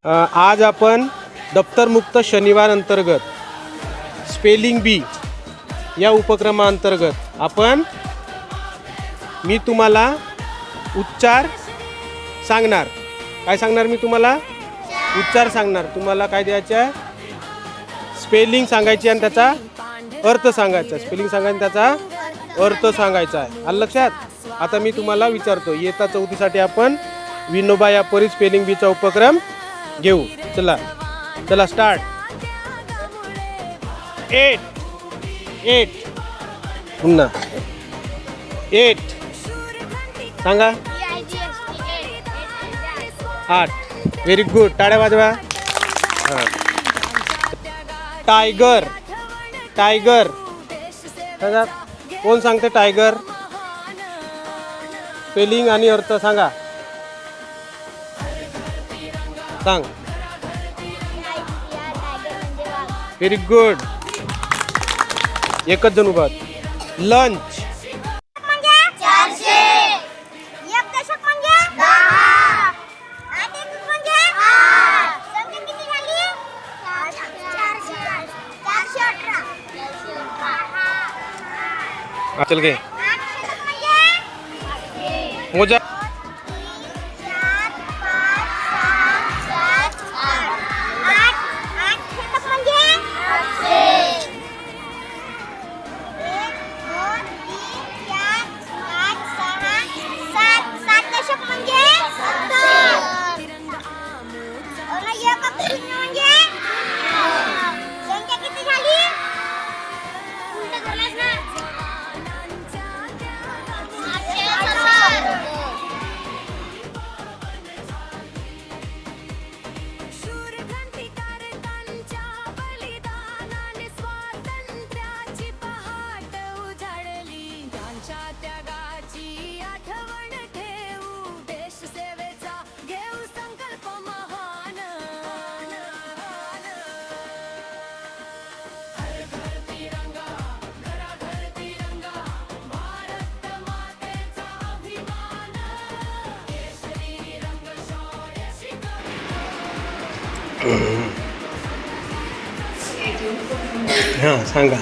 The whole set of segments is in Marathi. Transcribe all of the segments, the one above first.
आज आपण दप्तरमुक्त शनिवार अंतर्गत स्पेलिंग बी या उपक्रमाअंतर्गत मी तुम्हाला उच्चार सांगणार. काय सांगणार? मी तुम्हाला उच्चार सांगणार. तुम्हाला काय द्यायचं आहे? स्पेलिंग सांगायची आणि त्याचा अर्थ सांगायचा. स्पेलिंग सांगायचं त्याचा अर्थ सांगायचा आहे. आलं लक्षात? आता मी तुम्हाला विचारतो, इयत्ता 4थी साठी आपण विनोबा या परी स्पेलिंग बीचा उपक्रम घेऊ. चला स्टार्ट. 8 पुन्हा 8 सांगा. 8. Very good. टाळ्या वाजवा. हां. टायगर सांगा. कोण सांगते टायगर? स्पेलिंग आणि अर्थ सांगा. सांग. Very good. एकच जण उभा. लंच. चल गए मोजा. हां सांगा.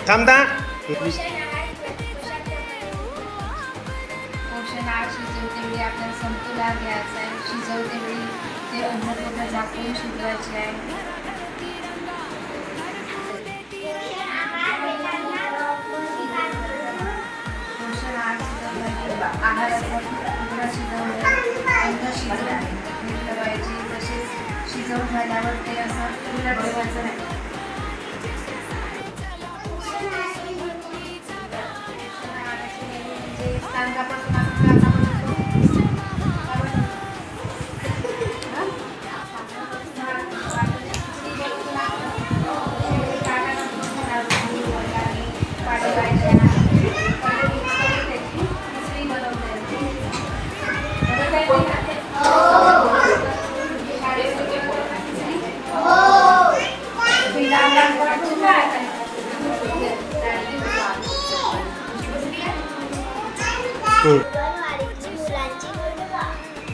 थांबता. पोषण आहार शिजवते वेळी आपल्याला समतोल आहार घ्यायचा आहे. शिजवते वेळी ते अन्न पूर्ण झाकून शिजवायचे आहे. पोषण आहार शिजवण्यासाठी आहाराचा पूर्ण शिजवणे अन्न शिजवून पाहिजे. तसेच शिजवून झाल्यावर ते असं पूर्ण ठेवायचं नाही.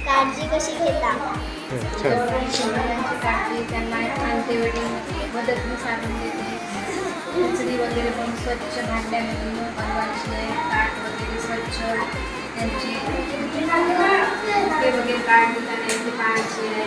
काळजी कशी घेता? काळजी त्यांना अंत्यवेळी मदतनीस आणून देते. खिचडी वगैरे पण स्वच्छ भांड्यामध्ये बनवायची आहे. ताट वगैरे स्वच्छ त्यांची वगैरे काढली त्यांची पाहायची आहे.